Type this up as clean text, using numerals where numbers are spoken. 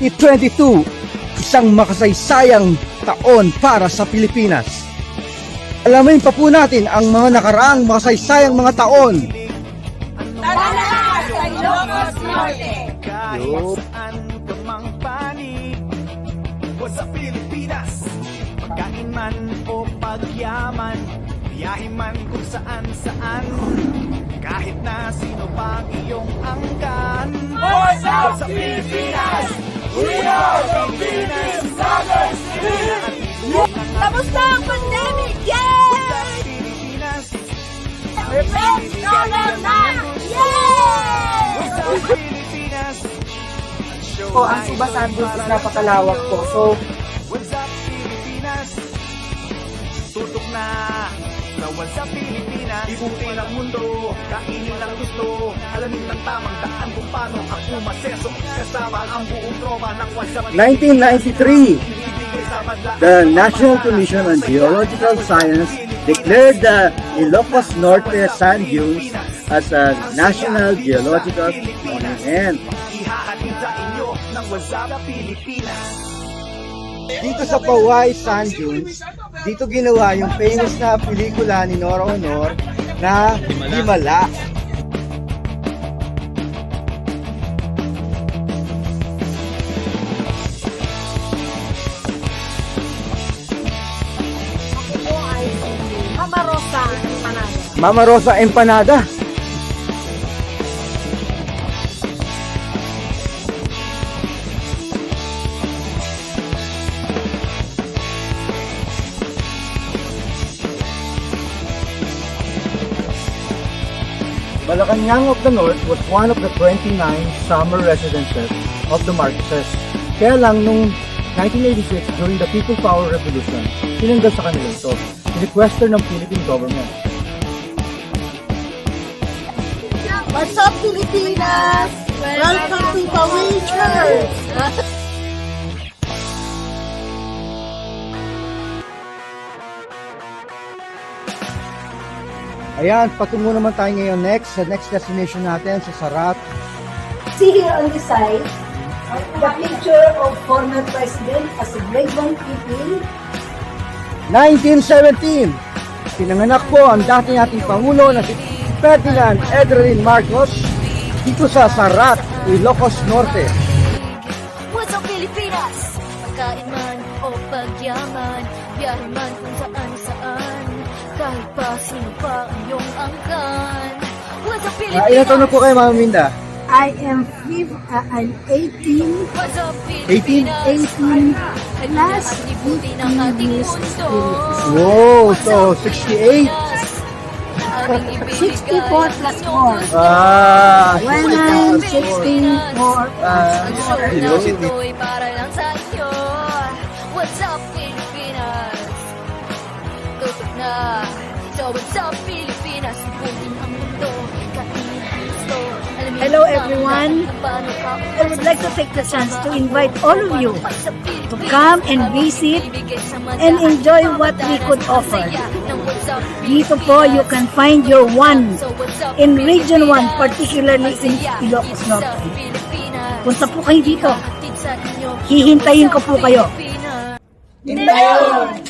2022, isang makasaysayang taon para sa Pilipinas. Alamin pa po natin ang mga nakaraang makasaysayang mga taon. Tara na sa Ilocos Norte! Kahit saan ka mang panig, Wazzup Pilipinas. Pagkain man o pagyaman, biyahe man kung saan-saan, kahit na sino pang iyong angkan. Wazzup Pilipinas! We are the Philippine Vloggers Team! Tapos na ang pandemic! Yay! Pilipinas, Revenge dollar na! Yay! Pilipinas. Po, ang Suba sandwich is napakalawak po. So, Wazzup Pilipinas, tutok na sa Wazzup Pilipinas. Ibutin ang mundo, kainin ang gusto, alamin ang tamang daan kung paano ang umaseso. Kasama ang buong troma ng Wazzup 1993, the National Commission on Geological Science declared the Ilocos Norte Sand Dunes as a National Geological Monument. Ihahatid sa inyo ng Wazzup Pilipinas. Dito sa Paoay Sand Dunes, dito ginawa yung famous na pelikula ni Nora Honor na Himala. Ito ay Mama Rosa Empanada. Mama Rosa Empanada. Malacanang of the North was one of the 29 summer residences of the Marcoses. Kaya lang nung 1986, during the People Power Revolution, tinanggal sa kanila ito. Requester ng Philippine government. Wazzup Pilipinas! Welcome to Paoay Church! Ayan, patungo naman tayo ngayon sa next destination natin, sa Sarrat. See here on the side, the picture of former President as a grade 1 pupil. 1917, pinanganak po ang dati nating Pangulo na si Ferdinand Irene Marcos dito sa Sarrat, Ilocos Norte. Wazzup Pilipinas! Pagkain man o pagyaman, biyahe man kung saan-saan, kahit pa sino pa ang iyong angkan. Wazzup Pilipinas! Ilan taon na po kayo, Mama Minda? I am 18. Wazzup 18? Pilipinas! 18 plus At libutin ang ating years mundo. Wow, so 68. 64 plus 4. When When I'm 64, Ang University. mundo ay para lang sa iyo. Wazzup Pilipinas? Tutok na sa Wazzup Pilipinas. Libutin ang mundo, kainin ang gusto. Alamin Hello, ang everyone. paano ka I would like to take the chance to invite all of you to come and visit and enjoy what we could offer. Dito po, you can find your one in Region 1, particularly in Ilocos Norte. Punta po kayo dito. Hihintayin ko po kayo. Hintayin!